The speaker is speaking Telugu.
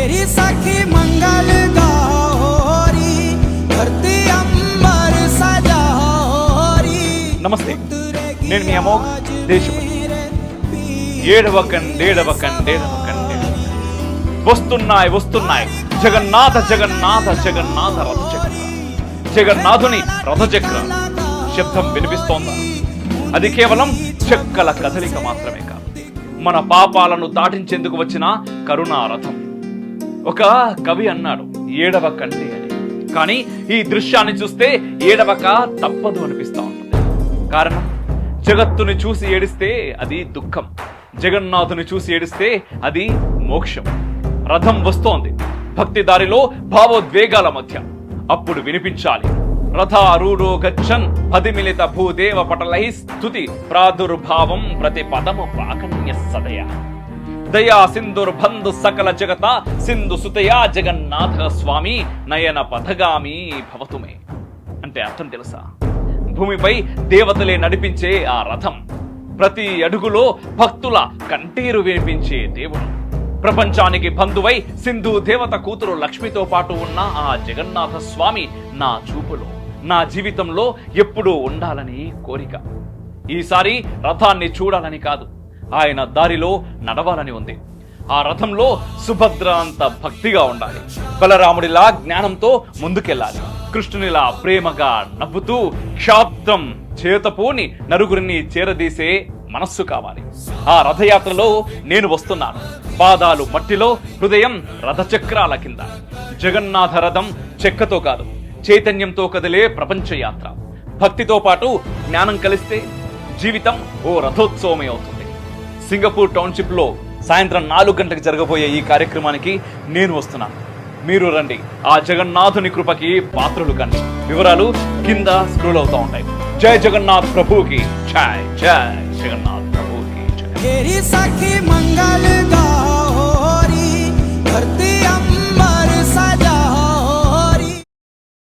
तेरी सखी मंगल गौरी धरती अंबर सजा होरी। నమస్తే, నేను మీ అమోఘ్ దేశపతి. ఏడవకండి వస్తున్నాయి జగన్నాథ జగన్నాథ జగన్నాథ రథచక్ర. జగన్నాథుని రథచక్ర శబ్దం వినిపిస్తోందా? అది కేవలం చెక్కల కదలిక మాత్రమే కాదు, మన పాపాలను దాటించేందుకు వచ్చిన కరుణా రథం. ఒక కవి అన్నాడు, ఏడవకండి అని. కానీ ఈ దృశ్యాన్ని చూస్తే ఏడవక తప్పదు అనిపిస్తా ఉంటుంది. కారణం, జగత్తుని చూసి ఏడిస్తే అది దుఃఖం, జగన్నాథుని చూసి ఏడిస్తే అది మోక్షం. రథం వస్తోంది, భక్తి దారిలో భావోద్వేగాల మధ్య. అప్పుడు వినిపించాలి, రథారూఢో గచ్చన్ పదిమిలిత భూదేవ పటలై స్తుతి ప్రాదుర్భావం ప్రతి పదము ప్రాకణ్య సదయ దయా సింధుర్బంధు సకల జగత సింధు సుతయా జగన్నాథ స్వామి నయన పథగామి భవతుమే. అంటే అర్థం తెలుసా? భూమిపై దేవతలే నడిపించే ఆ రథం, ప్రతి అడుగులో భక్తుల కంటీరు వినిపించే దేవుడు. ప్రపంచానికి బంధువై సింధు దేవత కూతురు లక్ష్మితో పాటు ఉన్న ఆ జగన్నాథ స్వామి నా చూపులో, నా జీవితంలో ఎప్పుడూ ఉండాలని కోరిక. ఈసారి రథాన్ని చూడాలని కాదు, ఆయన దారిలో నడవాలని ఉంది. ఆ రథంలో సుభద్ర అంత భక్తిగా ఉండాలి, బలరాముడిలా జ్ఞానంతో ముందుకెళ్ళాలి, కృష్ణునిలా ప్రేమగా నవ్వుతూ క్షాబ్దం చేతపోని నలుగురిని చేరదీసే మనస్సు కావాలి. ఆ రథయాత్రలో నేను వస్తున్నాను, పాదాలు మట్టిలో, హృదయం రథచక్రాల కింద. జగన్నాథ రథం చెక్కతో కాదు, చైతన్యంతో కదిలే ప్రపంచ యాత్ర. భక్తితో పాటు జ్ఞానం కలిస్తే జీవితం ఓ రథోత్సవమే అవుతుంది. సింగపూర్ టౌన్షిప్ లో సాయంత్రం 4 గంటలకు జరగబోయే ఈ కార్యక్రమానికి నేను వస్తున్నాను. మీరు రండి, ఆ జగన్నాథుని కృపకి పాత్రులు కండి. వివరాలు కింద స్క్రోల్ అవుతా ఉంటాయి. జై జగన్నాథ్ ప్రభుకి జై, జై జగన్నాథ్ ప్రభుకి జై. तेरी सखी मंगल गौरी